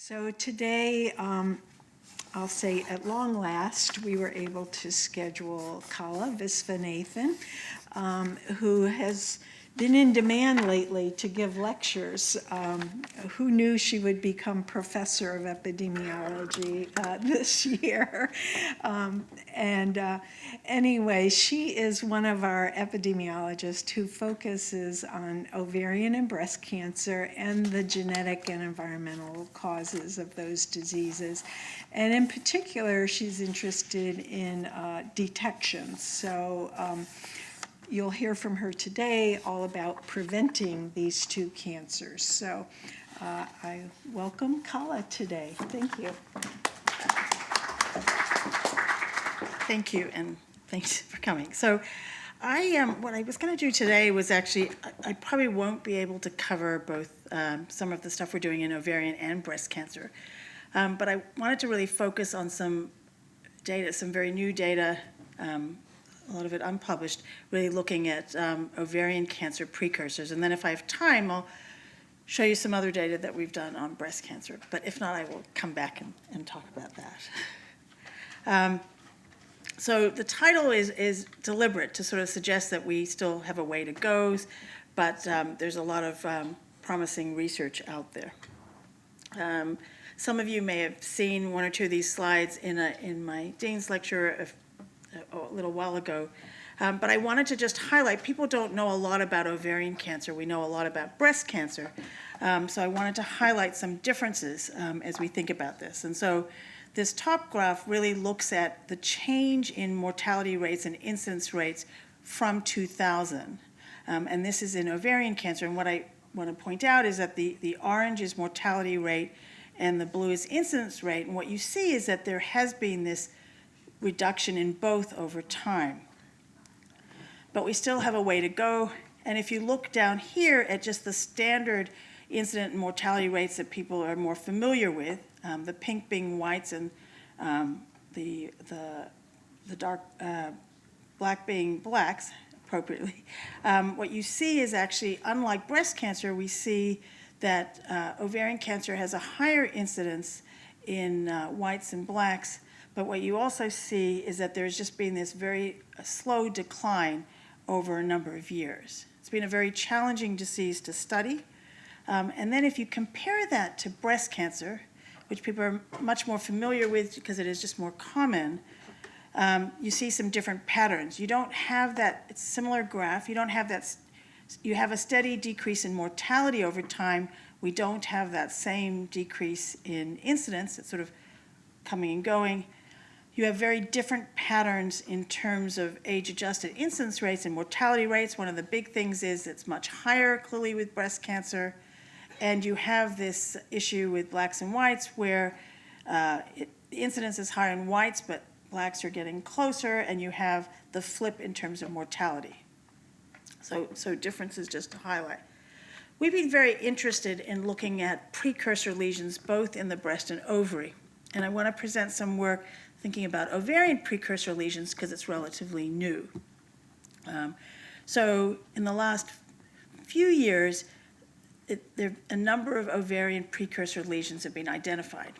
So today, I'll say at long last, we were able to schedule Kala Visvanathan, who has been in demand lately to give lectures. Who knew she would become professor of epidemiology this year? Anyway, she is one of our epidemiologists who focuses on ovarian and breast cancer and the genetic and environmental causes of those diseases. And in particular, she's interested in detection. So you'll hear from her today all about preventing these two cancers. So I welcome Kala today. Thank you. Thank you, and thanks for coming. So what I was going to do today was actually, I probably won't be able to cover both some of the stuff we're doing in ovarian and breast cancer. But I wanted to really focus on some data, some very new data, a lot of it unpublished, really looking at ovarian cancer precursors. And then if I have time, I'll show you some other data that we've done on breast cancer. But if not, I will come back and talk about that. So the title is deliberate to sort of suggest that we still have a way to go, but there's a lot of promising research out there. Some of you may have seen one or two of these slides in my Dean's lecture a little while ago, but I wanted to just highlight, people don't know a lot about ovarian cancer. We know a lot about breast cancer, so I wanted to highlight some differences as we think about this. And so this top graph really looks at the change in mortality rates and incidence rates from 2000. And this is in ovarian cancer. And what I want to point out is that the orange is mortality rate and the blue is incidence rate. And what you see is that there has been this reduction in both over time. But we still have a way to go. And if you look down here at just the standard incident and mortality rates that people are more familiar with, the pink being whites and the dark black being blacks, appropriately. What you see is actually, unlike breast cancer, we see that ovarian cancer has a higher incidence in whites and blacks, but what you also see is that there's just been this very slow decline over a number of years. It's been a very challenging disease to study. And then if you compare that to breast cancer, which people are much more familiar with because it is just more common, you see some different patterns. You don't have that, it's a similar graph, you don't have that, you have a steady decrease in mortality over time. We don't have that same decrease in incidence. It's sort of coming and going. You have very different patterns in terms of age-adjusted incidence rates and mortality rates. One of the big things is it's much higher, clearly, with breast cancer. And you have this issue with blacks and whites where the incidence is higher in whites, but blacks are getting closer, and you have the flip in terms of mortality. So differences just to highlight. We've been very interested in looking at precursor lesions both in the breast and ovary. And I want to present some work thinking about ovarian precursor lesions because it's relatively new. So in the last few years, a number of ovarian precursor lesions have been identified.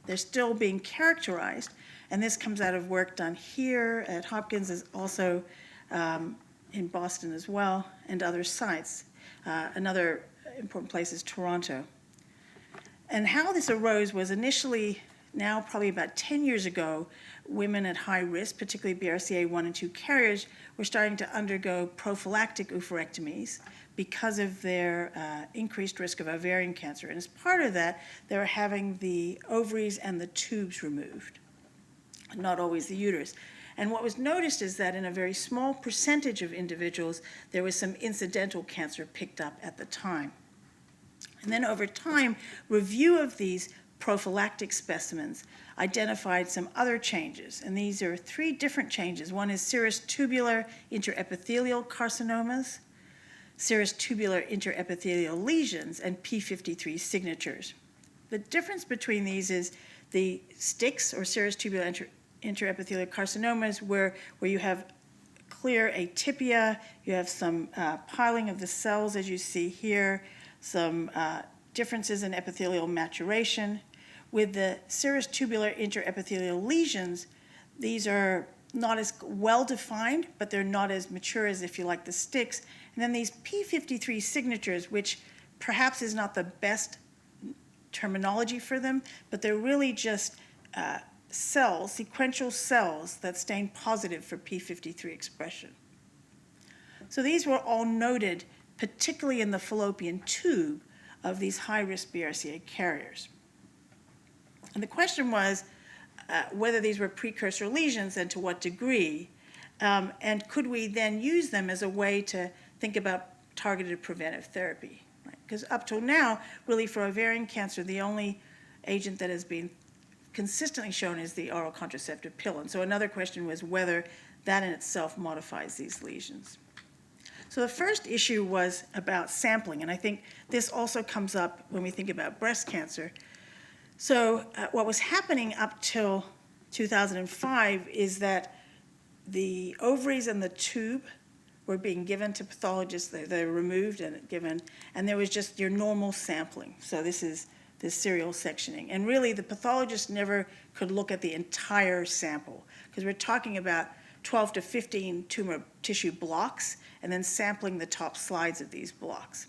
They're still being characterized, and this comes out of work done here at Hopkins, is also in Boston as well, and other sites. Another important place is Toronto. And how this arose was initially, now probably about 10 years ago, women at high risk, particularly BRCA1 and 2 carriers, were starting to undergo prophylactic oophorectomies because of their increased risk of ovarian cancer. And as part of that, they were having the ovaries and the tubes removed, not always the uterus. And what was noticed is that in a very small percentage of individuals, there was some incidental cancer picked up at the time. And then over time, review of these prophylactic specimens identified some other changes. And these are 3 different changes. One is serous tubular interepithelial carcinomas, serous tubular interepithelial lesions, and P53 signatures. The difference between these is the STICs, or serous tubular interepithelial carcinomas, where you have clear atypia, you have some piling of the cells, as you see here, some differences in epithelial maturation. With the serous tubular interepithelial lesions, these are not as well defined, but they're not as mature as, if you like, the sticks. And then these P53 signatures, which perhaps is not the best terminology for them, but they're really just cells, sequential cells that stain positive for P53 expression. So these were all noted, particularly in the fallopian tube of these high-risk BRCA carriers. And the question was whether these were precursor lesions and to what degree, and could we then use them as a way to think about targeted preventive therapy? Because up till now, really for ovarian cancer, the only agent that has been consistently shown is the oral contraceptive pill. And so another question was whether that in itself modifies these lesions. So the first issue was about sampling, and I think this also comes up when we think about breast cancer. So what was happening up till 2005 is that the ovaries and the tube were being given to pathologists. They were removed and given, and there was just your normal sampling. So this is this serial sectioning. And really, the pathologist never could look at the entire sample, because we're talking about 12 to 15 tumor tissue blocks, and then sampling the top slides of these blocks.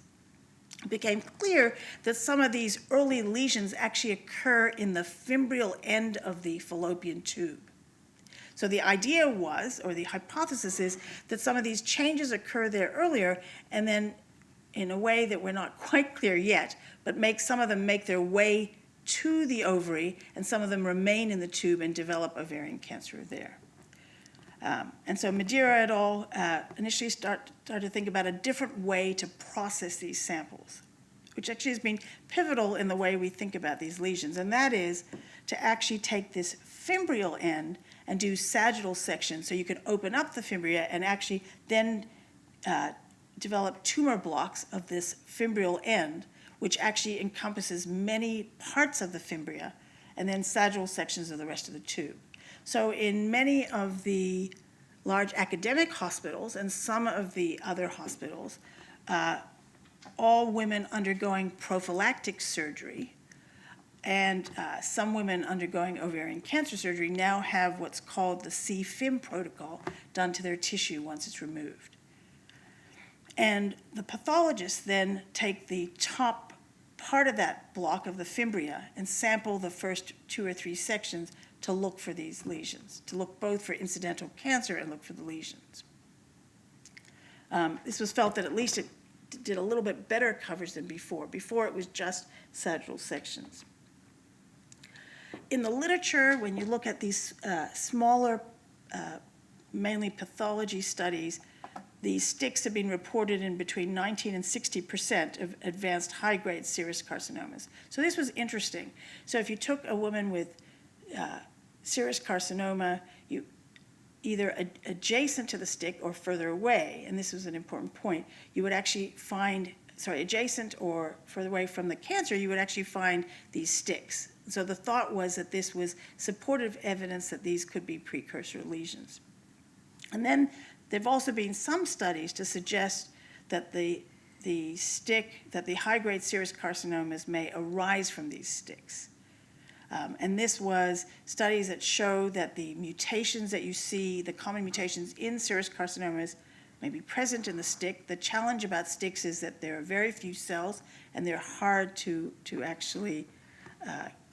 It became clear that some of these early lesions actually occur in the fimbrial end of the fallopian tube. So the idea was, or the hypothesis is, that some of these changes occur there earlier, and then in a way that we're not quite clear yet, but make some of them make their way to the ovary, and some of them remain in the tube and develop ovarian cancer there. And so Madeira et al. Initially started to think about a different way to process these samples, which actually has been pivotal in the way we think about these lesions, and that is to actually take this fimbrial end and do sagittal sections, so you can open up the fimbria and actually then develop tumor blocks of this fimbrial end, which actually encompasses many parts of the fimbria, and then sagittal sections of the rest of the tube. So in many of the large academic hospitals and some of the other hospitals, all women undergoing prophylactic surgery and some women undergoing ovarian cancer surgery now have what's called the CFIM protocol done to their tissue once it's removed. And the pathologists then take the top part of that block of the fimbria and sample the first 2 or 3 sections to look for these lesions, to look both for incidental cancer and look for the lesions. This was felt that at least it did a little bit better coverage than before. Before it was just sagittal sections. In the literature, when you look at these smaller, mainly pathology studies, these sticks have been reported in between 19 and 60% of advanced high-grade serous carcinomas. So this was interesting. So if you took a woman with serous carcinoma, you either adjacent to the stick or further away, and this was an important point, you would actually find, adjacent or further away from the cancer, you would actually find these sticks. So the thought was that this was supportive evidence that these could be precursor lesions. And then there've also been some studies to suggest that the high-grade serous carcinomas may arise from these sticks. And this was studies that show that the mutations that you see, the common mutations in serous carcinomas, may be present in the stick. The challenge about sticks is that there are very few cells, and they're hard to actually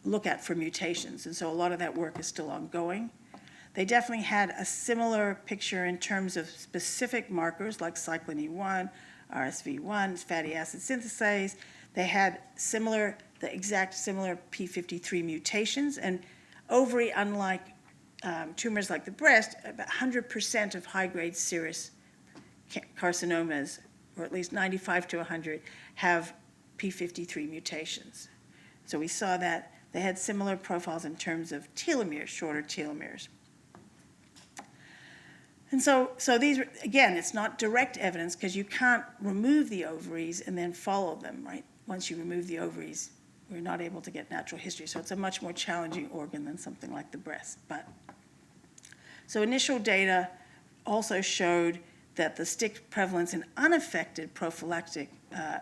look at for mutations. And so a lot of that work is still ongoing. They definitely had a similar picture in terms of specific markers like cyclin E1, RSV1, fatty acid synthase. They had the exact similar P53 mutations, and ovary, unlike tumors like the breast, about 100% of high-grade serous carcinomas, or at least 95 to 100, have P53 mutations. So we saw that they had similar profiles in terms of telomeres, shorter telomeres. And so these, again, it's not direct evidence because you can't remove the ovaries and then follow them, right? Once you remove the ovaries, we're not able to get natural history. So it's a much more challenging organ than something like the breast. So initial data also showed that the stick prevalence in unaffected prophylactic,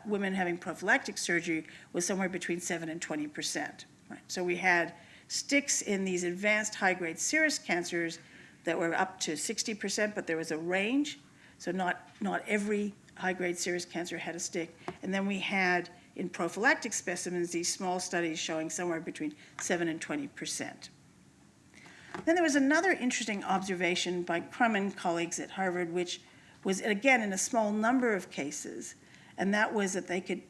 women having prophylactic surgery was somewhere between 7 and 20%. Right? So we had sticks in these advanced high-grade serous cancers that were up to 60%, but there was a range. So not every high-grade serous cancer had a stick. And then we had, in prophylactic specimens, these small studies showing somewhere between 7 and 20%. Then there was another interesting observation by Crum and colleagues at Harvard, which was, again, in a small number of cases, and that was that they could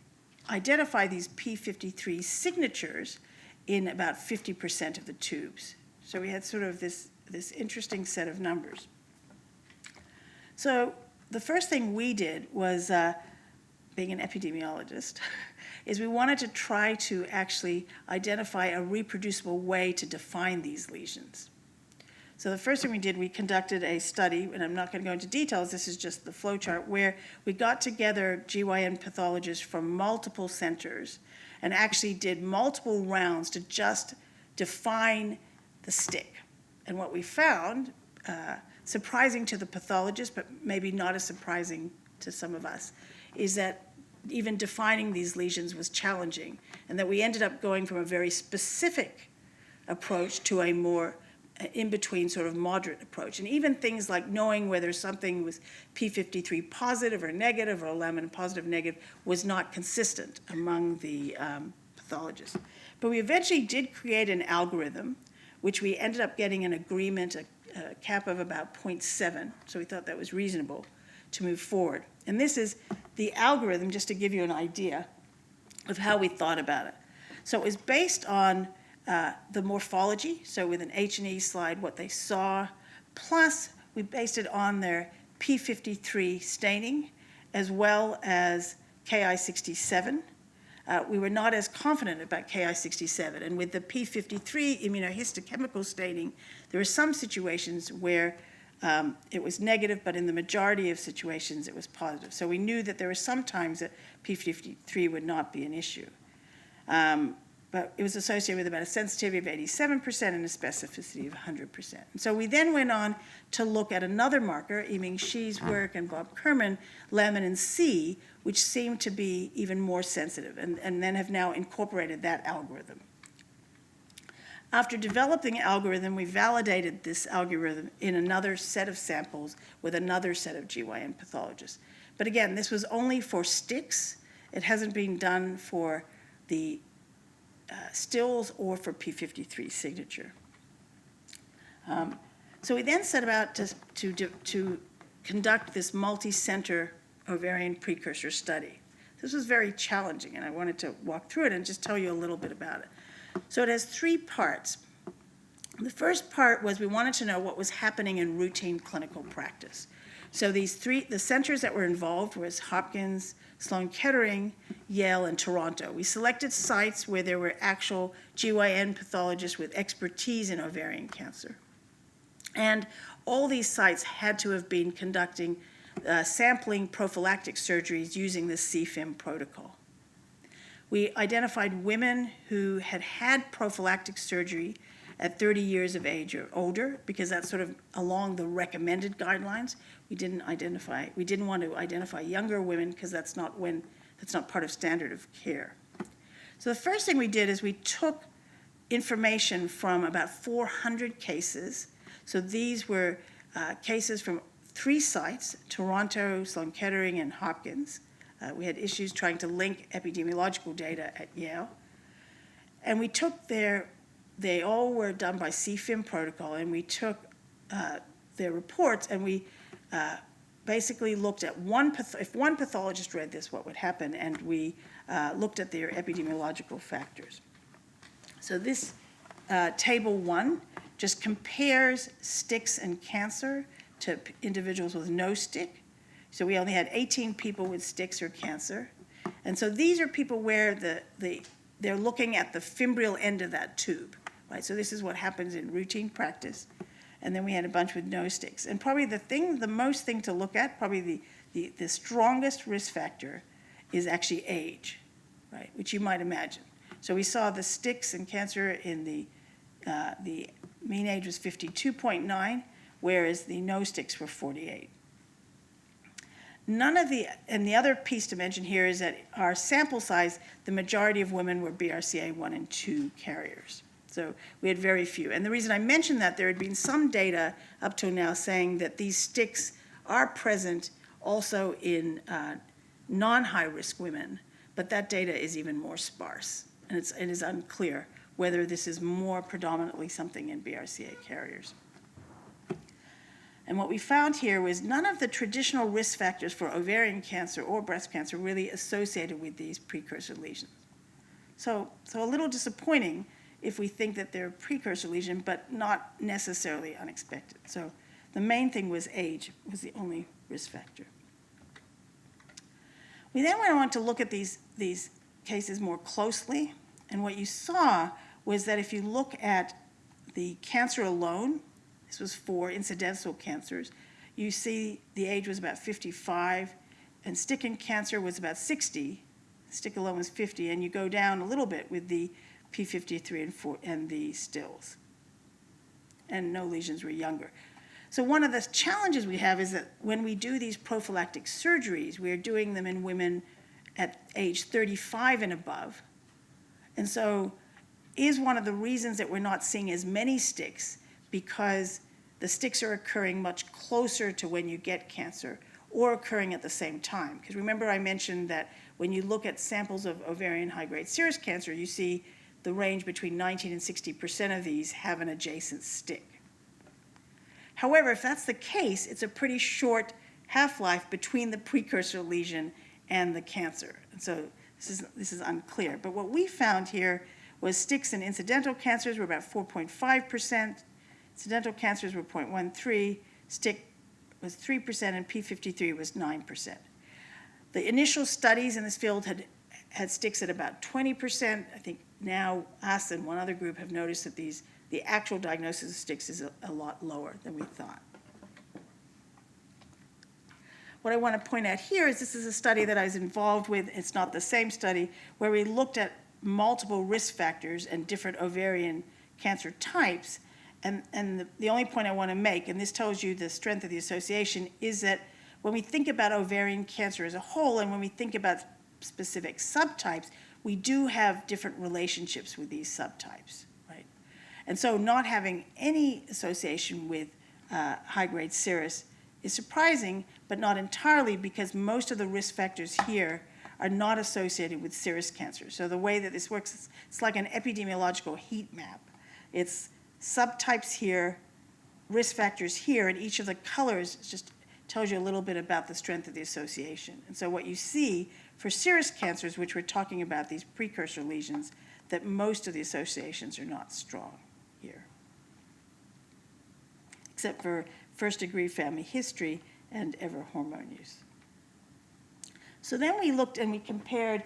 identify these p53 signatures in about 50% of the tubes. So we had sort of this interesting set of numbers. So the first thing we did was, being an epidemiologist, is we wanted to try to actually identify a reproducible way to define these lesions. So the first thing we did, we conducted a study, and I'm not going to go into details, this is just the flow chart, where we got together GYN pathologists from multiple centers and actually did multiple rounds to just define the stick. And what we found, surprising to the pathologist, but maybe not as surprising to some of us, is that even defining these lesions was challenging, and that we ended up going from a very specific approach to a more in-between sort of moderate approach. And even things like knowing whether something was p53 positive or negative or laminin positive negative was not consistent among the pathologists. But we eventually did create an algorithm, which we ended up getting an agreement, a cap of about 0.7, so we thought that was reasonable to move forward. And this is the algorithm, just to give you an idea of how we thought about it. So it was based on the morphology, so with an H&E slide, what they saw, plus we based it on their p53 staining, as well as Ki67. We were not as confident about Ki67, and with the p53 immunohistochemical staining, there were some situations where it was negative, but in the majority of situations it was positive. So we knew that there were some times that p53 would not be an issue. But it was associated with about a sensitivity of 87% and a specificity of 100%. And so we then went on to look at another marker, Yiming Shi's work and Bob Kerman, laminin C, which seemed to be even more sensitive, and then have now incorporated that algorithm. After developing the algorithm, we validated this algorithm in another set of samples with another set of GYN pathologists. But again, this was only for sticks. It hasn't been done for the stills or for p53 signature. So we then set about to conduct this multi-center ovarian precursor study. This was very challenging, and I wanted to walk through it and just tell you a little bit about it. So it has 3 parts. The first part was we wanted to know what was happening in routine clinical practice. So the centers that were involved was Hopkins, Sloan Kettering, Yale, and Toronto. We selected sites where there were actual GYN pathologists with expertise in ovarian cancer. And all these sites had to have been conducting sampling prophylactic surgeries using the CFIM protocol. We identified women who had had prophylactic surgery at 30 years of age or older, because that's sort of along the recommended guidelines. We didn't want to identify younger women because that's not part of standard of care. So the first thing we did is we took information from about 400 cases. So these were cases from 3 sites, Toronto, Sloan Kettering, and Hopkins. We had issues trying to link epidemiological data at Yale. And we took they all were done by CFIM protocol, and we took their reports, and we basically looked at if one pathologist read this, what would happen, and we looked at their epidemiological factors. So this table 1 just compares sticks and cancer to individuals with no stick. So we only had 18 people with sticks or cancer. And so these are people where they're looking at the fimbrial end of that tube, right? So this is what happens in routine practice. And then we had a bunch with no sticks. And probably the most thing to look at, probably the strongest risk factor is actually age, right? Which you might imagine. So we saw the sticks and cancer in the mean age was 52.9, whereas the no sticks were 48. and the other piece to mention here is that our sample size, the majority of women were BRCA1 and 2 carriers. So we had very few. And the reason I mentioned that, there had been some data up till now saying that these sticks are present also in non-high-risk women, but that data is even more sparse. And it is unclear whether this is more predominantly something in BRCA carriers. And what we found here was none of the traditional risk factors for ovarian cancer or breast cancer really associated with these precursor lesions. So a little disappointing if we think that they're a precursor lesion, but not necessarily unexpected. So the main thing was age was the only risk factor. We then went on to look at these cases more closely, and what you saw was that if you look at the cancer alone, this was for incidental cancers, you see the age was about 55, and stick in cancer was about 60, stick alone was 50, and you go down a little bit with the P53 and the stills. And no lesions were younger. So one of the challenges we have is that when we do these prophylactic surgeries, we are doing them in women at age 35 and above. And so is one of the reasons that we're not seeing as many sticks because the sticks are occurring much closer to when you get cancer or occurring at the same time. Because remember I mentioned that when you look at samples of ovarian high-grade serous cancer, you see the range between 19 and 60% of these have an adjacent stick. However, if that's the case, it's a pretty short half-life between the precursor lesion and the cancer. And so this is unclear. But what we found here was sticks in incidental cancers were about 4.5%, incidental cancers were 0.13%, stick was 3%, and P53 was 9%. The initial studies in this field had sticks at about 20%. I think now us and one other group have noticed that the actual diagnosis of sticks is a lot lower than we thought. What I want to point out here is this is a study that I was involved with. It's not the same study, where we looked at multiple risk factors and different ovarian cancer types. And the only point I want to make, and this tells you the strength of the association, is that when we think about ovarian cancer as a whole and when we think about specific subtypes, we do have different relationships with these subtypes, right? And so not having any association with high-grade serous is surprising, but not entirely, because most of the risk factors here are not associated with serous cancer. So the way that this works, it's like an epidemiological heat map. It's subtypes here, risk factors here, and each of the colors just tells you a little bit about the strength of the association. And so what you see for serous cancers, which we're talking about, these precursor lesions, that most of the associations are not strong here, except for first-degree family history and ever hormone use. So then we looked and we compared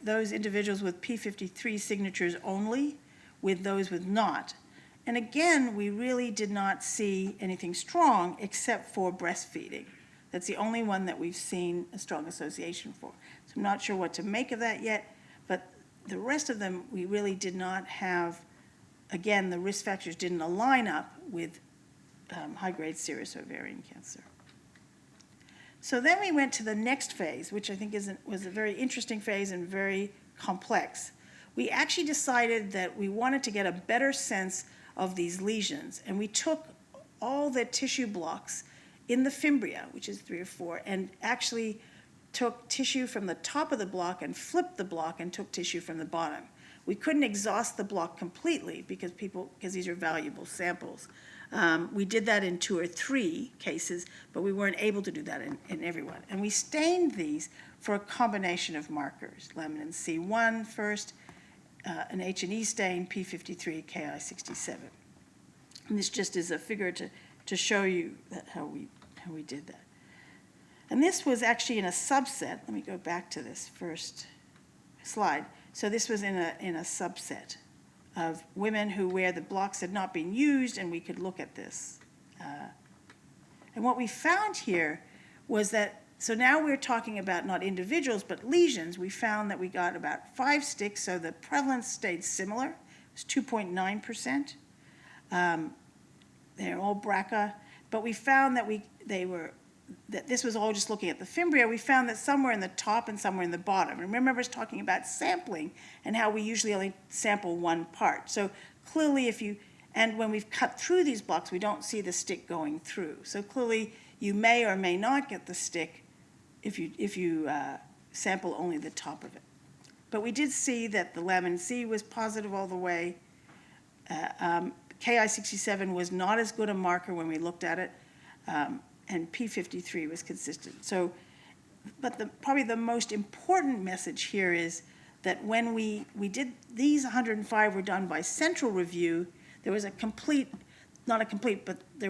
those individuals with P53 signatures only with those with not. And again, we really did not see anything strong except for breastfeeding. That's the only one that we've seen a strong association for. So I'm not sure what to make of that yet, but the rest of them we really did not have, again, the risk factors didn't align up with high-grade serous ovarian cancer. So then we went to the next phase, which I think was a very interesting phase and very complex. We actually decided that we wanted to get a better sense of these lesions, and we took all the tissue blocks in the fimbria, which is 3 or 4, and actually took tissue from the top of the block and flipped the block and took tissue from the bottom. We couldn't exhaust the block completely because these are valuable samples. We did that in 2 or 3 cases, but we weren't able to do that in everyone. And we stained these for a combination of markers, laminin C1 first, an H&E stain, P53, Ki67. And this just is a figure to show you how we did that. And this was actually in a subset. Let me go back to this first slide. So this was in a subset of women where the blocks had not been used, and we could look at this. And what we found here was that, so now we're talking about not individuals, but lesions. We found that we got about 5 sticks, so the prevalence stayed similar. It was 2.9%. They're all BRCA, but we found that they were that this was all just looking at the fimbria, we found that somewhere in the top and somewhere in the bottom. And remember, I was talking about sampling and how we usually only sample one part. So clearly and when we've cut through these blocks, we don't see the stick going through. So clearly, you may or may not get the stick if you sample only the top of it. But we did see that the lamin Z was positive all the way. Ki67 was not as good a marker when we looked at it, and P53 was consistent. So, but probably the most important message here is that when we did, these 105 were done by central review, there was there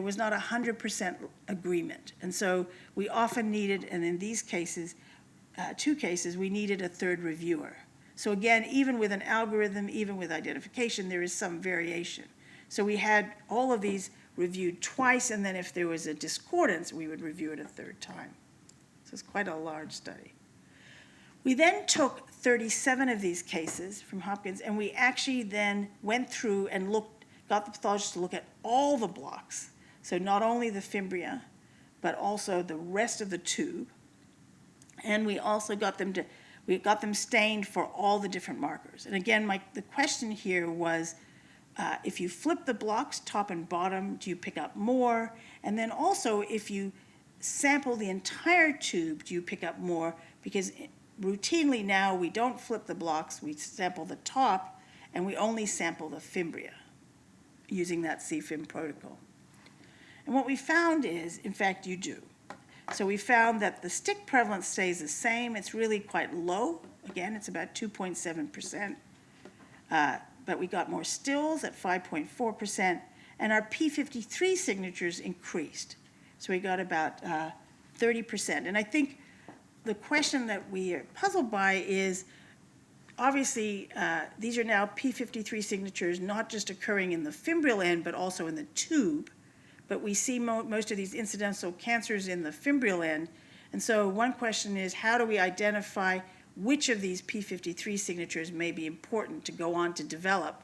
was not 100% agreement. And so we often needed, and in these cases, 2 cases, we needed a third reviewer. So again, even with an algorithm, even with identification, there is some variation. So we had all of these reviewed twice, and then if there was a discordance, we would review it a third time. So it's quite a large study. We then took 37 of these cases from Hopkins, and we actually then went through and got the pathologist to look at all the blocks. So not only the fimbria, but also the rest of the tube. And we also got them stained for all the different markers. And again, the question here was, if you flip the blocks top and bottom, do you pick up more? And then also, if you sample the entire tube, do you pick up more? Because routinely now, we don't flip the blocks, we sample the top, and we only sample the fimbria using that CFIM protocol. And what we found is, in fact, you do. So we found that the stick prevalence stays the same. It's really quite low. Again, it's about 2.7%. But we got more stills at 5.4%, and our P53 signatures increased. So we got about 30%. And I think the question that we are puzzled by is, obviously, these are now P53 signatures not just occurring in the fimbrial end, but also in the tube. But we see most of these incidental cancers in the fimbrial end. And so one question is, how do we identify which of these P53 signatures may be important to go on to develop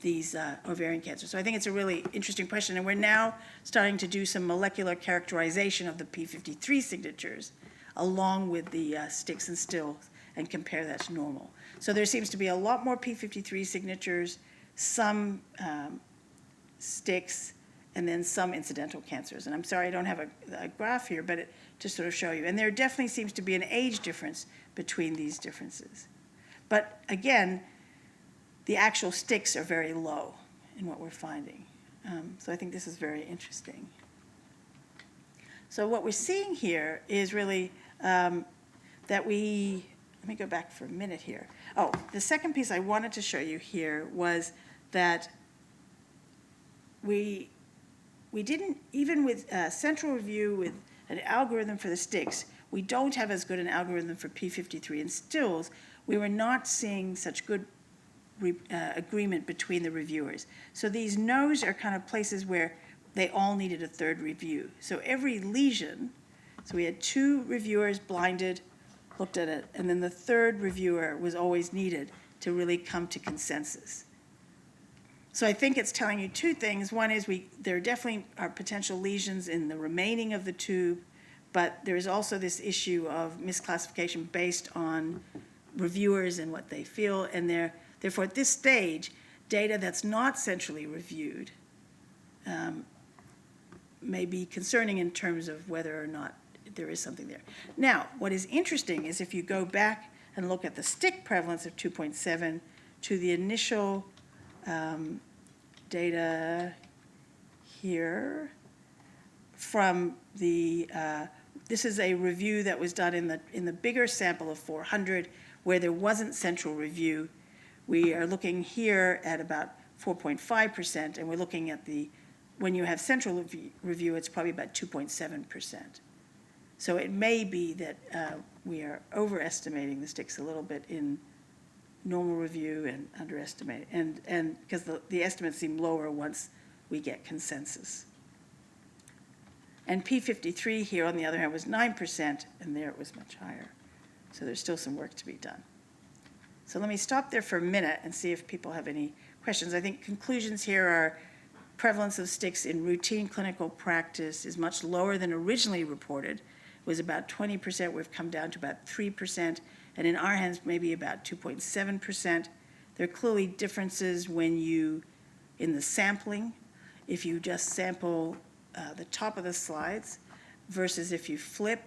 these ovarian cancers? So I think it's a really interesting question. And we're now starting to do some molecular characterization of the P53 signatures along with the sticks and stills and compare that to normal. So there seems to be a lot more P53 signatures, some sticks, and then some incidental cancers. And I'm sorry I don't have a graph here, but to sort of show you. And there definitely seems to be an age difference between these differences. But again, the actual sticks are very low in what we're finding. So I think this is very interesting. So what we're seeing here is really that let me go back for a minute here. Oh, the second piece I wanted to show you here was that we didn't, even with central review with an algorithm for the sticks, we don't have as good an algorithm for P53 and stills. We were not seeing such good agreement between the reviewers. So these no's are kind of places where they all needed a third review. So every lesion, so we had 2 reviewers blinded, looked at it, and then the third reviewer was always needed to really come to consensus. So I think it's telling you 2 things. One is there definitely are potential lesions in the remaining of the tube, but there is also this issue of misclassification based on reviewers and what they feel, and therefore at this stage, data that's not centrally reviewed may be concerning in terms of whether or not there is something there. Now, what is interesting is if you go back and look at the stick prevalence of 2.7 to the initial data here from this is a review that was done in the bigger sample of 400 where there wasn't central review. We are looking here at about 4.5%, and we're looking at when you have central review, it's probably about 2.7%. So it may be that we are overestimating the sticks a little bit in normal review and underestimating, and because the estimates seem lower once we get consensus. And P53 here, on the other hand, was 9%, and there it was much higher. So there's still some work to be done. So let me stop there for a minute and see if people have any questions. I think conclusions here are prevalence of sticks in routine clinical practice is much lower than originally reported. It was about 20%, we've come down to about 3%, and in our hands, maybe about 2.7%. There are clearly differences in the sampling, if you just sample the top of the slides versus if you flip.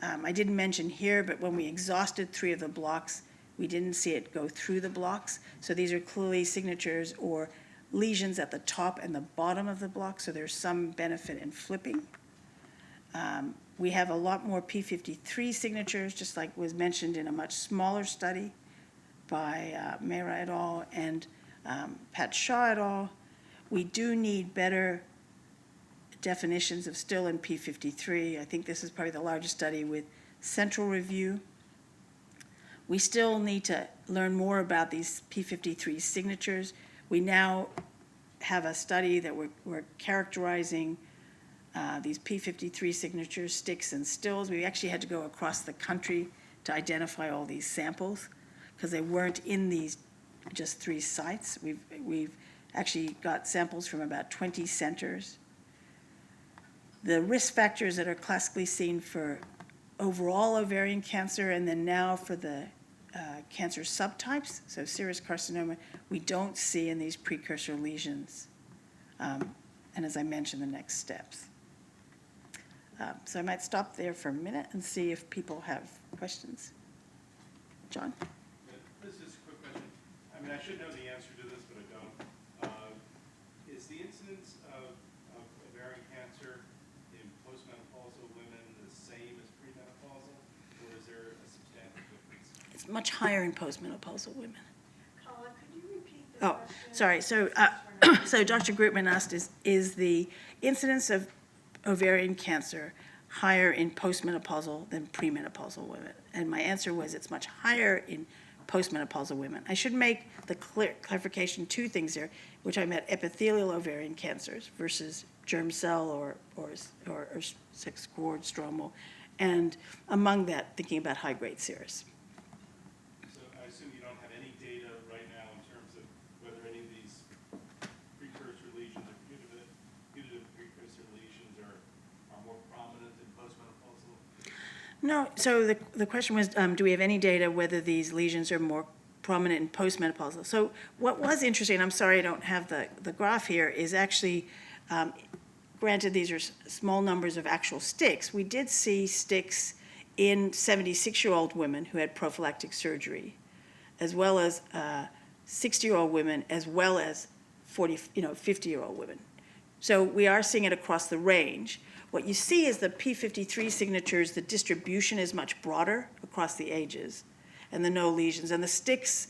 I didn't mention here, but when we exhausted 3 of the blocks, we didn't see it go through the blocks. So these are clearly signatures or lesions at the top and the bottom of the block, so there's some benefit in flipping. We have a lot more P53 signatures, just like was mentioned in a much smaller study by Mehra et al. And Pat Shaw et al. We do need better definitions of still in P53. I think this is probably the largest study with central review. We still need to learn more about these P53 signatures. We now have a study that we're characterizing these P53 signatures, sticks and stills. We actually had to go across the country to identify all these samples because they weren't in these just 3 sites. We've actually got samples from about 20 centers. The risk factors that are classically seen for overall ovarian cancer and then now for the cancer subtypes, so serous carcinoma, we don't see in these precursor lesions. And as I mentioned, the next steps. So I might stop there for a minute and see if people have questions. John? This is a quick question. I mean, I should know the answer to this, but I don't. Is the incidence of ovarian cancer in postmenopausal women the same as premenopausal, or is there a substantial difference? It's much higher in postmenopausal women. Colin, could you repeat the Oh, question? sorry. So, so Dr. Grootman asked, is the incidence of ovarian cancer higher in postmenopausal than premenopausal women? And my answer was it's much higher in postmenopausal women. I should make the clarification 2 things there, which I meant epithelial ovarian cancers versus germ cell or 6-cord stromal, and among that, thinking about high-grade serous. So I assume you don't have any data right now in terms of whether any of these precursor lesions or putative precursor lesions are more prominent in postmenopausal? No, so the question was, do we have any data whether these lesions are more prominent in postmenopausal? So what was interesting, I'm sorry I don't have the graph here, is actually, granted these are small numbers of actual sticks, we did see sticks in 76-year-old women who had prophylactic surgery, as well as 60-year-old women, as well as 50-year-old women. So we are seeing it across the range. What you see is the P53 signatures, the distribution is much broader across the ages, and the no lesions. And the sticks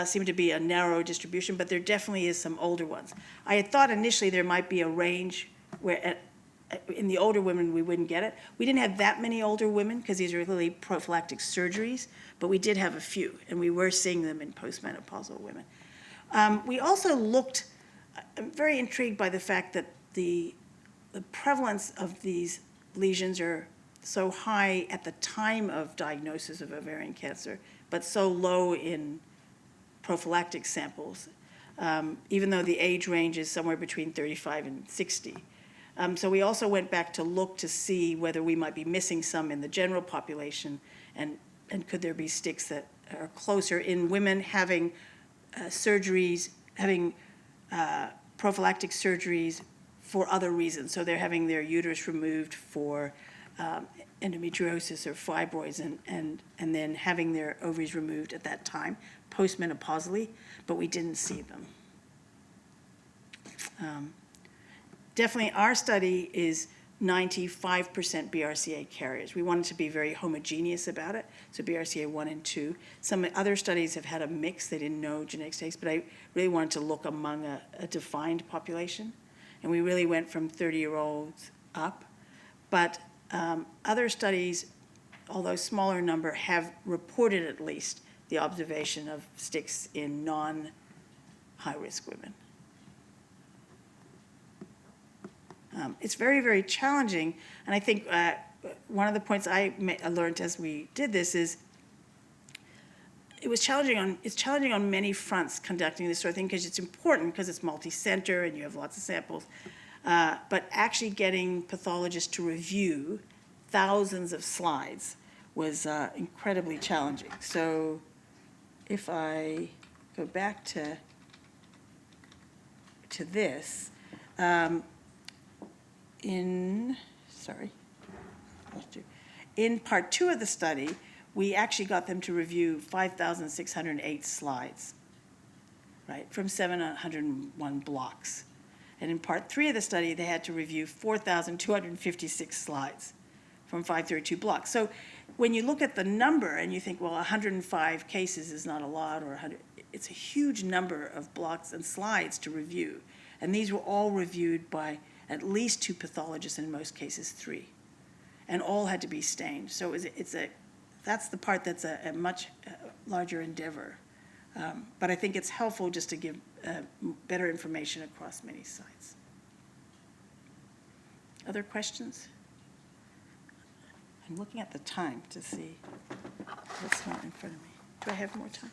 seem to be a narrow distribution, but there definitely is some older ones. I had thought initially there might be a range where in the older women we wouldn't get it. We didn't have that many older women because these are really prophylactic surgeries, but we did have a few, and we were seeing them in postmenopausal women. We also looked, I'm very intrigued by the fact that the prevalence of these lesions are so high at the time of diagnosis of ovarian cancer, but so low in prophylactic samples, even though the age range is somewhere between 35 and 60. So we also went back to look to see whether we might be missing some in the general population, and could there be sticks that are closer in women having surgeries, having prophylactic surgeries for other reasons. So they're having their uterus removed for endometriosis or fibroids, and then having their ovaries removed at that time, postmenopausally, but we didn't see them. Definitely our study is 95% BRCA carriers. We wanted to be very homogeneous about it, so BRCA 1 and 2. Some other studies have had a mix, they didn't know genetic states, but I really wanted to look among a defined population. And we really went from 30-year-olds up. But other studies, although smaller number, have reported at least the observation of sticks in non-high-risk women. It's very, very challenging. And I think one of the points I learned as we did this is it's challenging on many fronts conducting this sort of thing, because it's important, because it's multi-center and you have lots of samples. But actually getting pathologists to review thousands of slides was incredibly challenging. So if I go back to this, in part 2 of the study, we actually got them to review 5,608 slides, right, from 701 blocks. And in part 3 of the study, they had to review 4,256 slides from 532 blocks. So when you look at the number and you think, well, 105 cases is not a lot, or 100, it's a huge number of blocks and slides to review. And these were all reviewed by at least 2 pathologists, in most cases 3. And all had to be stained. So that's the part that's a much larger endeavor. But I think it's helpful just to give better information across many sites. Other questions? I'm looking at the time to see what's not in front of me. Do I have more time?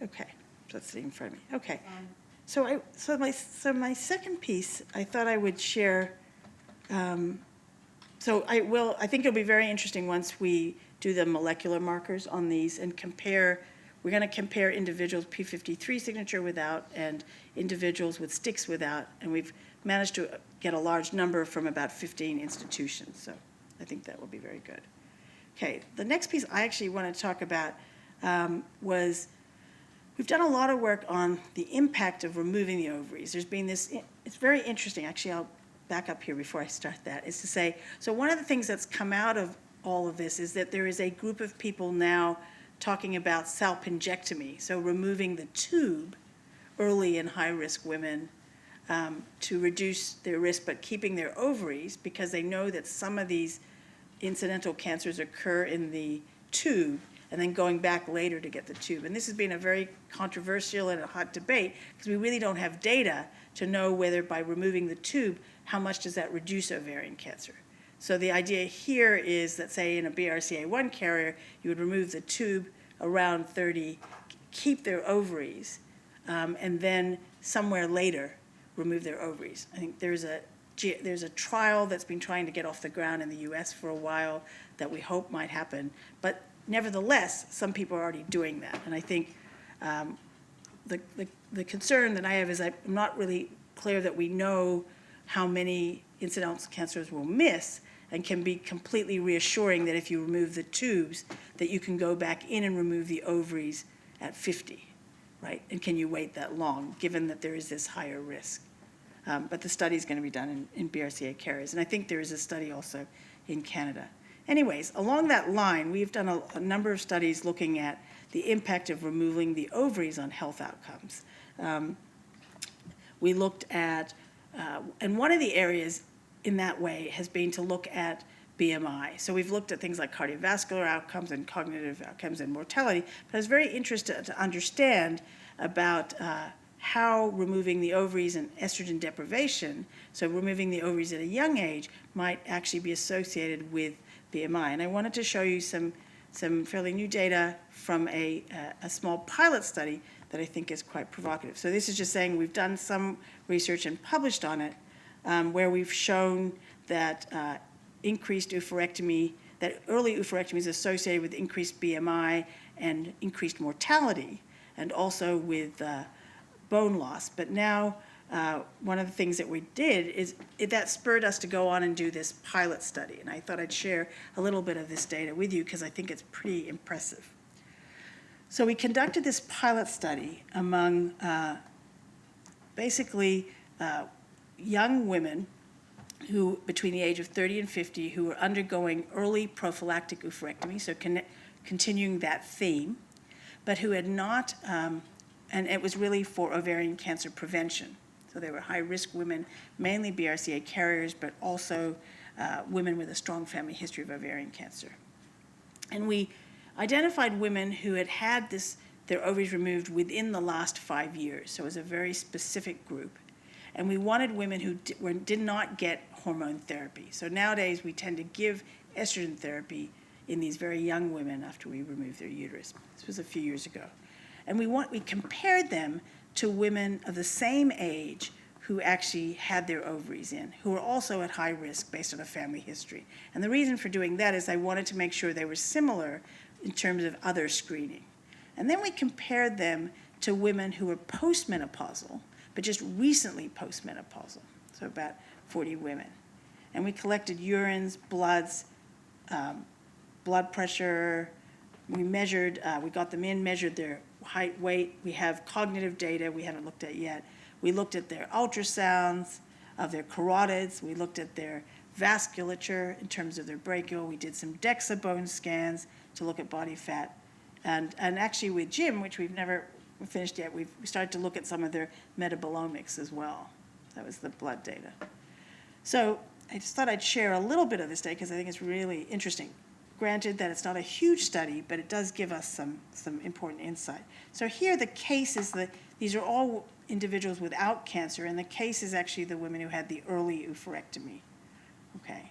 12:35. Okay, so that's in front of me. Okay. So my second piece, I thought I would share. I think it'll be very interesting once we do the molecular markers on these and compare. We're going to compare individuals P53 signature without and individuals with sticks without, and we've managed to get a large number from about 15 institutions, so I think that will be very good. Okay, the next piece I actually want to talk about was we've done a lot of work on the impact of removing the ovaries. There's been this, it's very interesting, actually I'll back up here before I start that, is to say, so one of the things that's come out of all of this is that there is a group of people now talking about salpingectomy, so removing the tube early in high-risk women to reduce their risk, but keeping their ovaries, because they know that some of these incidental cancers occur in the tube and then going back later to get the tube. And this has been a very controversial and a hot debate, because we really don't have data to know whether by removing the tube, how much does that reduce ovarian cancer. So the idea here is that, say, in a BRCA1 carrier, you would remove the tube around 30, keep their ovaries, and then somewhere later remove their ovaries. I think there's a trial that's been trying to get off the ground in the US for a while that we hope might happen. But nevertheless, some people are already doing that. And I think the concern that I have is I'm not really clear that we know how many incidental cancers we'll miss, and can be completely reassuring that if you remove the tubes, that you can go back in and remove the ovaries at 50, right? And can you wait that long, given that there is this higher risk? But the study is going to be done in BRCA carriers, and I think there is a study also in Canada. Anyways, along that line, we've done a number of studies looking at the impact of removing the ovaries on health outcomes. We looked at, and one of the areas in that way has been to look at BMI. So we've looked at things like cardiovascular outcomes and cognitive outcomes and mortality, but I was very interested to understand about how removing the ovaries and estrogen deprivation, so removing the ovaries at a young age, might actually be associated with BMI. And I wanted to show you some fairly new data from a small pilot study that I think is quite provocative. So this is just saying we've done some research and published on it, where we've shown that increased oophorectomy, that early oophorectomy is associated with increased BMI and increased mortality, and also with bone loss. But now, one of the things that we did is that spurred us to go on and do this pilot study. And I thought I'd share a little bit of this data with you, because I think it's pretty impressive. So we conducted this pilot study among basically young women who, between the age of 30 and 50, who were undergoing early prophylactic oophorectomy, so continuing that theme, but who had not, and it was really for ovarian cancer prevention. So they were high-risk women, mainly BRCA carriers, but also women with a strong family history of ovarian cancer. And we identified women who had had their ovaries removed within the last 5 years, so it was a very specific group. And we wanted women who did not get hormone therapy. So nowadays we tend to give estrogen therapy in these very young women after we removed their uterus. This was a few years ago. And we compared them to women of the same age who actually had their ovaries in, who were also at high risk based on a family history. And the reason for doing that is I wanted to make sure they were similar in terms of other screening. And then we compared them to women who were postmenopausal, but just recently postmenopausal, so about 40 women. And we collected urines, bloods, blood pressure. We measured, we got them in, measured their height, weight. We have cognitive data we haven't looked at yet. We looked at their ultrasounds of their carotids. We looked at their vasculature in terms of their brachial. We did some DEXA bone scans to look at body fat. And actually with Jim, which we've never finished yet, we started to look at some of their metabolomics as well. That was the blood data. So I just thought I'd share a little bit of this data because I think it's really interesting. Granted that it's not a huge study, but it does give us some important insight. So here the case is that these are all individuals without cancer, and the case is actually the women who had the early oophorectomy. Okay,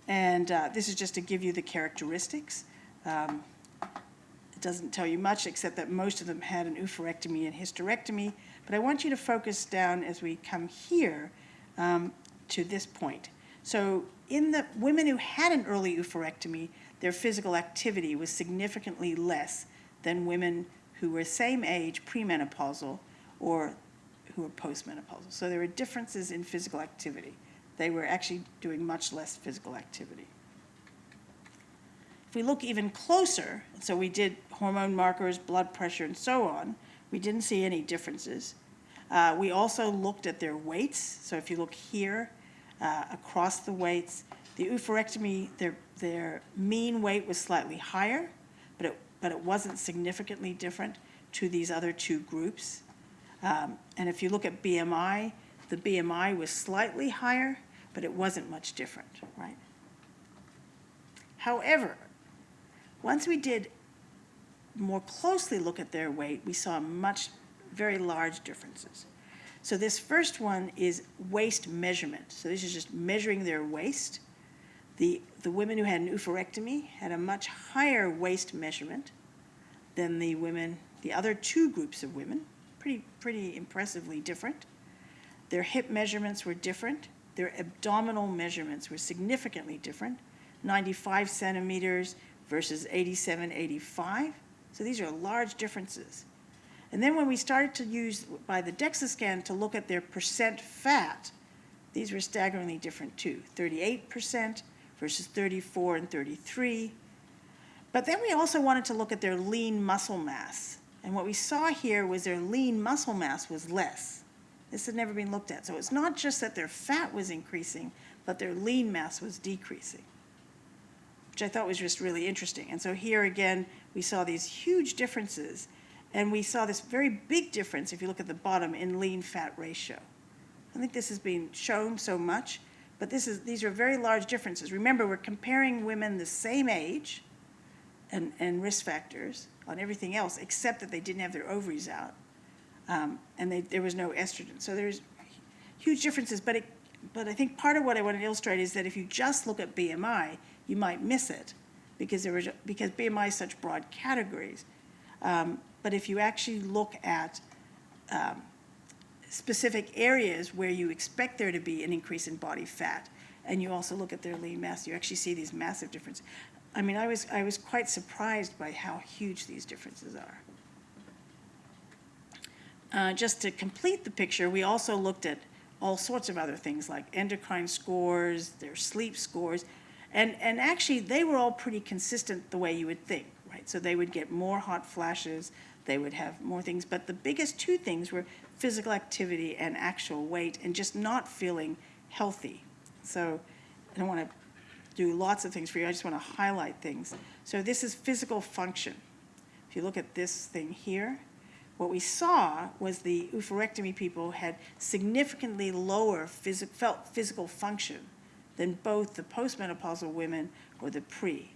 and this is just to give you the characteristics. It doesn't tell you much except that most of them had an oophorectomy and hysterectomy, but I want you to focus down as we come here to this point. So in the women who had an early oophorectomy, their physical activity was significantly less than women who were same age, premenopausal, or who were postmenopausal. So there were differences in physical activity. They were actually doing much less physical activity. If we look even closer, so we did hormone markers, blood pressure, and so on, we didn't see any differences. We also looked at their weights. So if you look here, across the weights, the oophorectomy, their mean weight was slightly higher, but it wasn't significantly different to these other two groups. And if you look at BMI, the BMI was slightly higher, but it wasn't much different, right? However, once we did more closely look at their weight, we saw very large differences. So this first one is waist measurement. So this is just measuring their waist. The women who had an oophorectomy had a much higher waist measurement than the other two groups of women, pretty impressively different. Their hip measurements were different. Their abdominal measurements were significantly different, 95 centimeters versus 87, 85. So these are large differences. And then when we started to use, by the DEXA scan, to look at their percent fat, these were staggeringly different too, 38% versus 34 and 33. But then we also wanted to look at their lean muscle mass. And what we saw here was their lean muscle mass was less. This had never been looked at. So it's not just that their fat was increasing, but their lean mass was decreasing, which I thought was just really interesting. And so here again, we saw these huge differences. And we saw this very big difference, if you look at the bottom, in lean fat ratio. I think this has been shown so much, but these are very large differences. Remember, we're comparing women the same age and risk factors on everything else, except that they didn't have their ovaries out, and there was no estrogen. So there's huge differences, but I think part of what I want to illustrate is that if you just look at BMI, you might miss it, because BMI is such broad categories. But if you actually look at specific areas where you expect there to be an increase in body fat, and you also look at their lean mass, you actually see these massive differences. I mean, I was quite surprised by how huge these differences are. Just to complete the picture, we also looked at all sorts of other things like endocrine scores, their sleep scores, and actually they were all pretty consistent the way you would think, right? So they would get more hot flashes, they would have more things, but the biggest two things were physical activity and actual weight, and just not feeling healthy. So I don't want to do lots of things for you, I just want to highlight things. So this is physical function. If you look at this thing here, what we saw was the oophorectomy people had significantly lower physical function than both the postmenopausal women or the pre.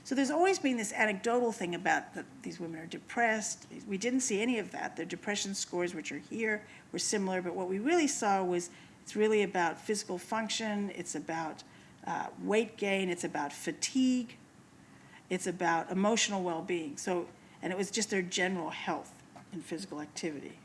So there's always been this anecdotal thing about that these women are depressed. We didn't see any of that. Their depression scores, which are here, were similar, but what we really saw was it's really about physical function, it's about weight gain, it's about fatigue. It's about emotional well-being. So, and it was just their general health and physical activity.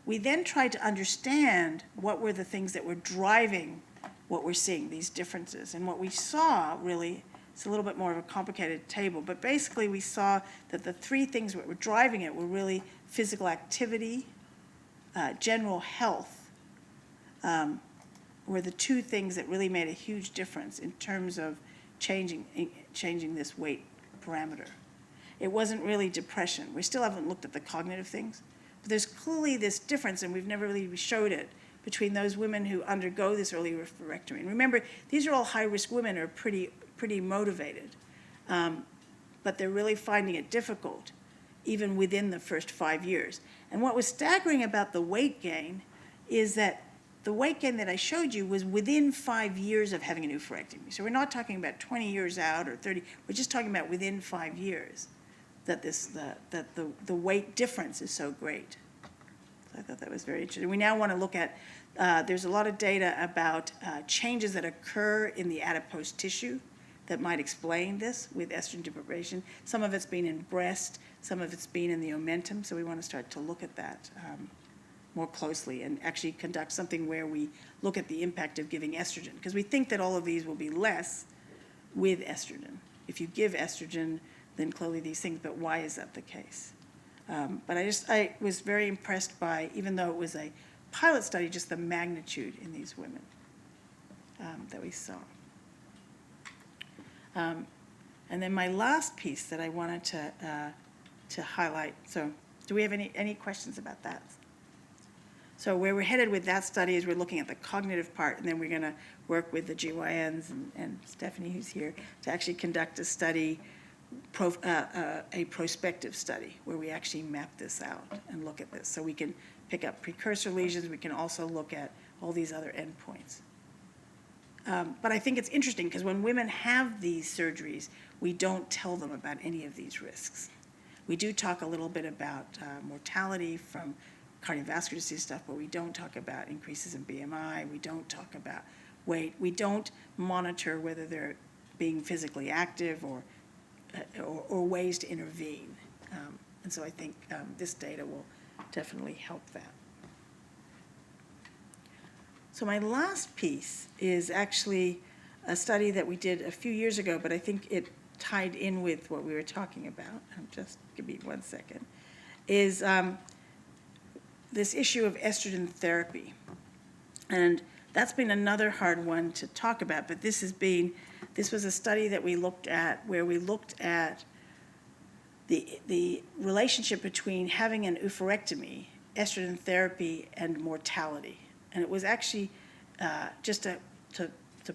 We then tried to understand what were the things that were driving what we're seeing, these differences. And what we saw, really, it's a little bit more of a complicated table, but basically we saw that the three things that were driving it were really physical activity, general health, were the two things that really made a huge difference in terms of changing this weight parameter. It wasn't really depression. We still haven't looked at the cognitive things, but there's clearly this difference, and we've never really showed it, between those women who undergo this early oophorectomy. And remember, these are all high-risk women who are pretty motivated, but they're really finding it difficult, even within the first 5 years. And what was staggering about the weight gain is that the weight gain that I showed you was within 5 years of having an oophorectomy. So we're not talking about 20 years out or 30, we're just talking about within 5 years that the weight difference is so great. So I thought that was very interesting. We now want to look at, there's a lot of data about changes that occur in the adipose tissue that might explain this with estrogen deprivation. Some of it's been in breast, some of it's been in the omentum, so we want to start to look at that more closely and actually conduct something where we look at the impact of giving estrogen, because we think that all of these will be less with estrogen. If you give estrogen, then clearly these things, but why is that the case? But I was very impressed by, even though it was a pilot study, just the magnitude in these women that we saw. And then my last piece that I wanted to highlight, so do we have any questions about that? So where we're headed with that study is we're looking at the cognitive part, and then we're going to work with the GYNs and Stephanie, who's here, to actually conduct a study, a prospective study, where we actually map this out and look at this. So we can pick up precursor lesions. We can also look at all these other endpoints. But I think it's interesting because when women have these surgeries, we don't tell them about any of these risks. We do talk a little bit about mortality from cardiovascular disease stuff, but we don't talk about increases in BMI. We don't talk about weight. We don't monitor whether they're being physically active or ways to intervene. And so I think this data will definitely help that. So my last piece is actually a study that we did a few years ago, but I think it tied in with what we were talking about. Just give me 1 second. Is this issue of estrogen therapy. And that's been another hard one to talk about, but this was a study that we looked at where we looked at the relationship between having an oophorectomy, estrogen therapy, and mortality. And it was actually, just to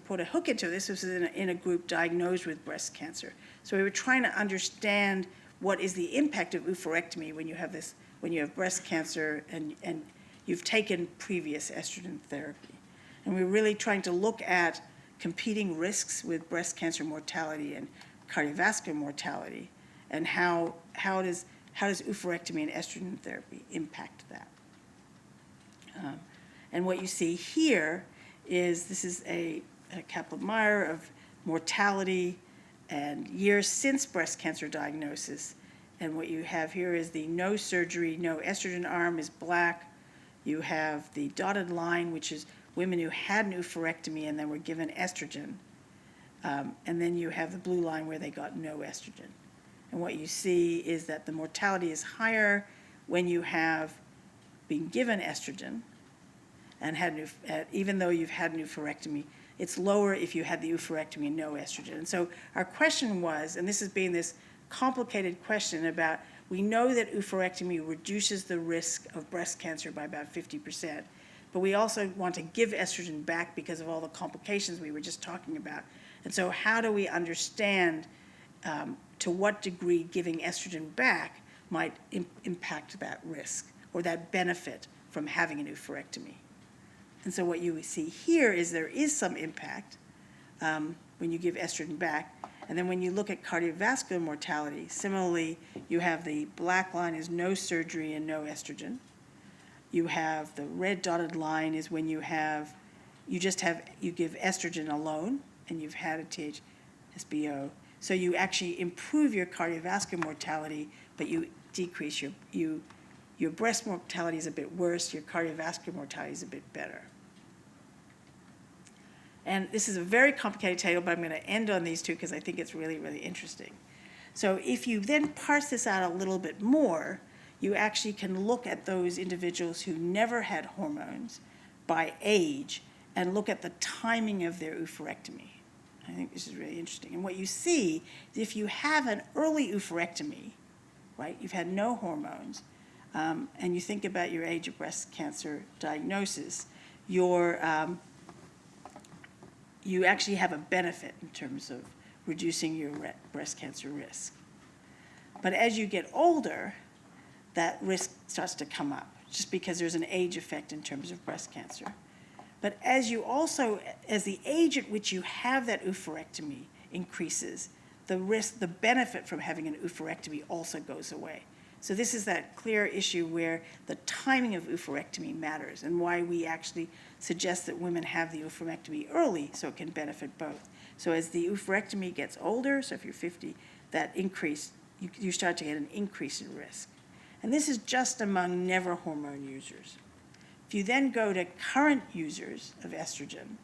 put a hook into this was in a group diagnosed with breast cancer. So we were trying to understand what is the impact of oophorectomy when you have breast cancer and you've taken previous estrogen therapy. And we're really trying to look at competing risks with breast cancer mortality and cardiovascular mortality, and how does oophorectomy and estrogen therapy impact that. And what you see here is this is a Kaplan-Meier of mortality and years since breast cancer diagnosis. And what you have here is the no surgery, no estrogen arm is black. You have the dotted line, which is women who had an oophorectomy and then were given estrogen. And then you have the blue line where they got no estrogen. And what you see is that the mortality is higher when you have been given estrogen and even though you've had an oophorectomy. It's lower if you had the oophorectomy and no estrogen. And so our question was, and this has been this complicated question about, we know that oophorectomy reduces the risk of breast cancer by about 50%, but we also want to give estrogen back because of all the complications we were just talking about. And so how do we understand to what degree giving estrogen back might impact that risk or that benefit from having an oophorectomy? And so what you see here is there is some impact when you give estrogen back. And then when you look at cardiovascular mortality, similarly, you have the black line is no surgery and no estrogen. You have the red dotted line is when you give estrogen alone and you've had a THSBO. So you actually improve your cardiovascular mortality, but you decrease your breast mortality is a bit worse, your cardiovascular mortality is a bit better. And this is a very complicated table, but I'm going to end on these two because I think it's really, really interesting. So if you then parse this out a little bit more, you actually can look at those individuals who never had hormones by age and look at the timing of their oophorectomy. I think this is really interesting. And what you see is if you have an early oophorectomy, right, you've had no hormones, and you think about your age of breast cancer diagnosis, you actually have a benefit in terms of reducing your breast cancer risk. But as you get older, that risk starts to come up, just because there's an age effect in terms of breast cancer. But as the age at which you have that oophorectomy increases, the benefit from having an oophorectomy also goes away. So this is that clear issue where the timing of oophorectomy matters, and why we actually suggest that women have the oophorectomy early so it can benefit both. So as the oophorectomy gets older, so if you're 50, that increase, you start to get an increase in risk. And this is just among never hormone users. If you then go to current users of estrogen,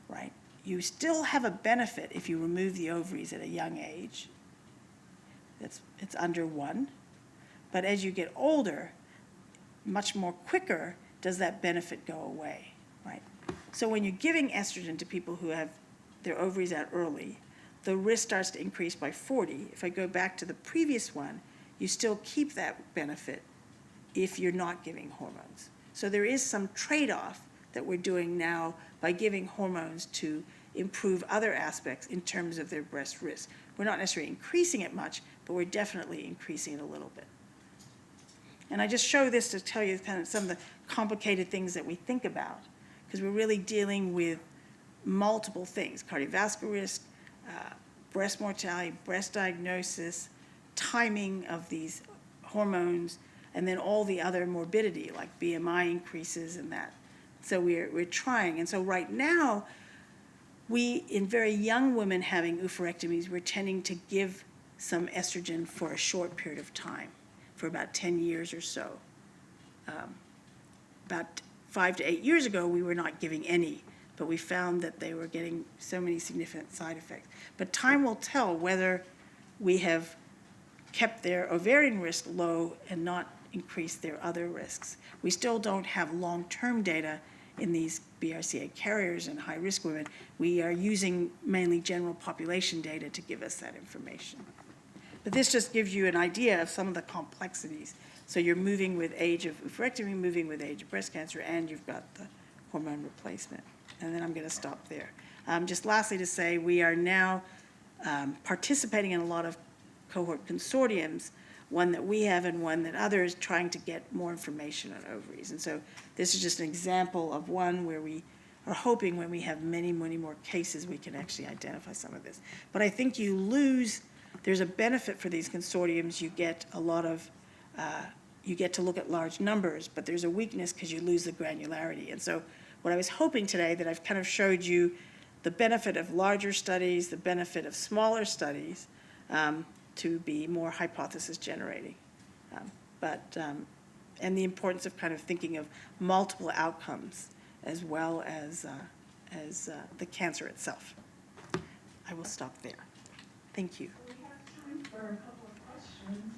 right, you still have a benefit if you remove the ovaries at a young age. It's under 1. But as you get older, much more quicker does that benefit go away, right? So when you're giving estrogen to people who have their ovaries out early, the risk starts to increase by 40. If I go back to the previous one, you still keep that benefit if you're not giving hormones. So there is some trade-off that we're doing now by giving hormones to improve other aspects in terms of their breast risk. We're not necessarily increasing it much, but we're definitely increasing it a little bit. And I just show this to tell you kind of some of the complicated things that we think about, because we're really dealing with multiple things: cardiovascular risk, breast mortality, breast diagnosis, timing of these hormones, and then all the other morbidity like BMI increases and that. So we're trying. And so right now, in very young women having oophorectomies, we're tending to give some estrogen for a short period of time, for about 10 years or so. About 5 to 8 years ago, we were not giving any, but we found that they were getting so many significant side effects. But time will tell whether we have kept their ovarian risk low and not increased their other risks. We still don't have long-term data in these BRCA carriers and high-risk women. We are using mainly general population data to give us that information. But this just gives you an idea of some of the complexities. So you're moving with age of oophorectomy, moving with age of breast cancer, and you've got the hormone replacement. And then I'm going to stop there. Just lastly to say, we are now participating in a lot of cohort consortiums, one that we have and one that others, trying to get more information on ovaries. And so this is just an example of one where we are hoping when we have many, many more cases, we can actually identify some of this. But I think there's a benefit for these consortiums. You get a lot of, you get to look at large numbers, but there's a weakness because you lose the granularity. And so what I was hoping today, that I've kind of showed you the benefit of larger studies, the benefit of smaller studies, to be more hypothesis generating. And the importance of kind of thinking of multiple outcomes as well as the cancer itself. I will stop there. Thank you. We have time for a couple of questions.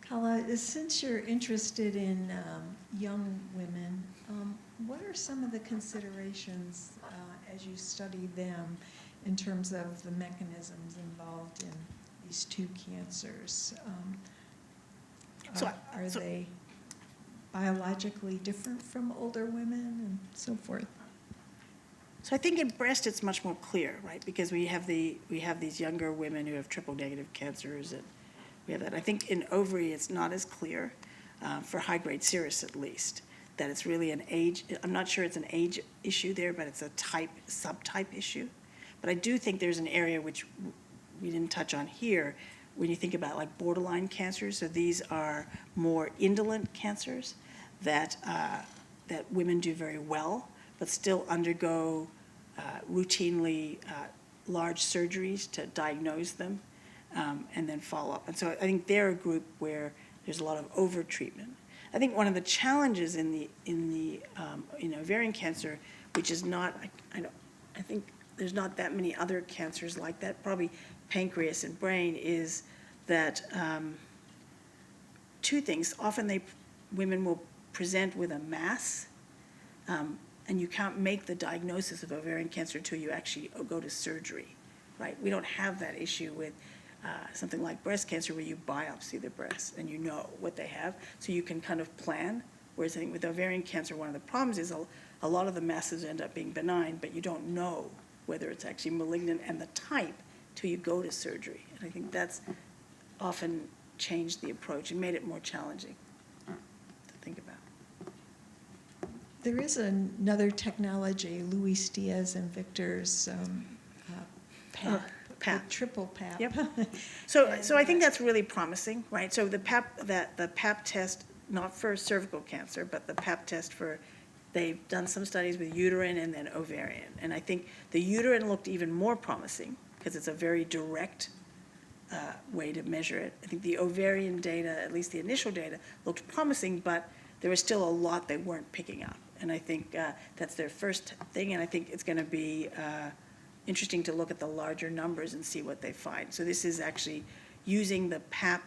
Kala, since you're interested in young women, what are some of the considerations as you study them in terms of the mechanisms involved in these two cancers? Are they biologically different from older women and so forth? So I think in breast it's much more clear, right? Because we have these younger women who have triple negative cancers, and we have that. I think in ovary it's not as clear, for high-grade serous at least, that it's really an age. I'm not sure it's an age issue there, but it's a subtype issue. But I do think there's an area which we didn't touch on here, when you think about like borderline cancers, so these are more indolent cancers that, that women do very well, but still undergo routinely large surgeries to diagnose them and then follow up. And so I think they're a group where there's a lot of over-treatment. I think one of the challenges in ovarian cancer, which is not, I think there's not that many other cancers like that, probably pancreas and brain, is that two things. Often women will present with a mass, and you can't make the diagnosis of ovarian cancer until you actually go to surgery, right? We don't have that issue with something like breast cancer where you biopsy the breast and you know what they have, so you can kind of plan. Whereas I think with ovarian cancer, one of the problems is a lot of the masses end up being benign, but you don't know whether it's actually malignant and the type till you go to surgery. And I think that's often changed the approach and made it more challenging to think about. There is another technology, Luis Diaz and Victor's PAP. PAP. The triple PAP. Yep. So I think that's really promising, right? So the PAP test, not for cervical cancer, but the PAP test for, they've done some studies with uterine and then ovarian. And I think the uterine looked even more promising because it's a very direct way to measure it. I think the ovarian data, at least the initial data, looked promising, but there was still a lot they weren't picking up. And I think that's their first thing, and I think it's going to be interesting to look at the larger numbers and see what they find. So this is actually using the PAP,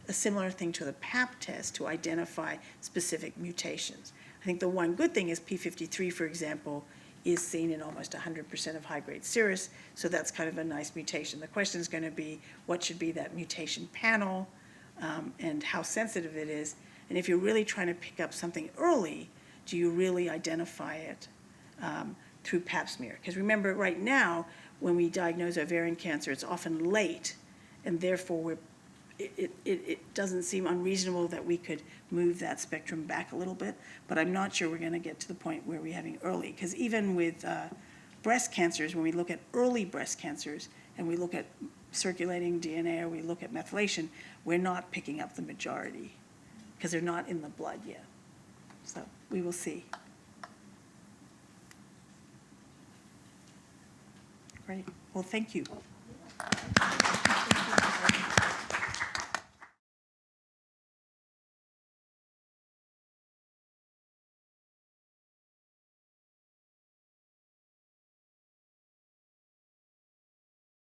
a similar thing to the PAP test, to identify specific mutations. I think the one good thing is P53, for example, is seen in almost 100% of high-grade serous, so that's kind of a nice mutation. The question is going to be what should be that mutation panel and how sensitive it is. And if you're really trying to pick up something early, do you really identify it through pap smear? Because remember, right now, when we diagnose ovarian cancer, it's often late, and therefore it doesn't seem unreasonable that we could move that spectrum back a little bit, but I'm not sure we're going to get to the point where we're having early. Because even with breast cancers, when we look at early breast cancers, and we look at circulating DNA or we look at methylation, we're not picking up the majority, because they're not in the blood yet. So we will see. Great. Well, thank you.